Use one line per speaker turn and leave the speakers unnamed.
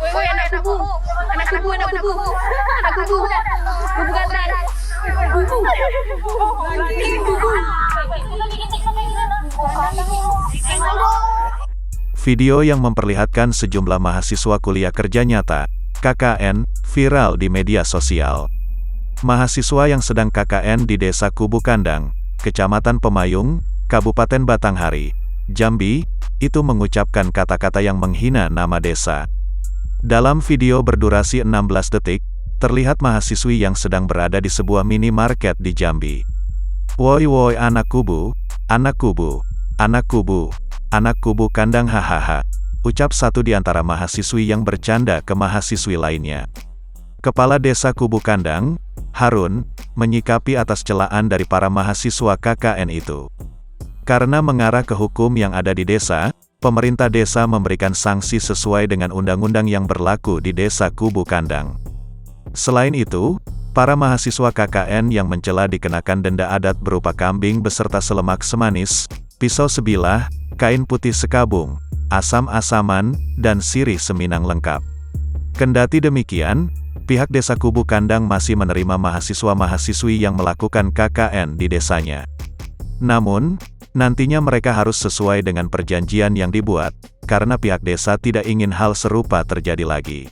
Woi, anak kubu. Anak kubu, anak kubu. Anak kubu. Kubu gandang. Kubu.
Video yang memperlihatkan sejumlah mahasiswa kuliah kerja nyata, KKN, viral di media sosial. Mahasiswa yang sedang KKN di Desa Kubu Kandang, Kecamatan Pemayung, Kabupaten Batanghari, Jambi, itu mengucapkan kata-kata yang menghina nama desa. Dalam video berdurasi 16 detik, terlihat mahasiswi yang sedang berada di sebuah minimarket di Jambi. Woi woi anak kubu, anak kubu, anak kubu, anak kubu kandang hahaha, ucap satu di antara mahasiswi yang bercanda ke mahasiswi lainnya. Kepala Desa Kubu Kandang, Harun, menyikapi atas celaan dari para mahasiswa KKN itu. Karena mengarah ke hukum yang ada di desa, pemerintah desa memberikan sanksi sesuai dengan undang-undang yang berlaku di Desa Kubu Kandang. Selain itu, para mahasiswa KKN yang mencela dikenakan denda adat berupa kambing beserta selemak semanis, pisau sebilah, kain putih sekabung, asam-asaman, dan sirih seminang lengkap. Kendati demikian, pihak Desa Kubu Kandang masih menerima mahasiswa-mahasiswi yang melakukan KKN di desanya. Namun, nantinya mereka harus sesuai dengan perjanjian yang dibuat, karena pihak desa tidak ingin hal serupa terjadi lagi.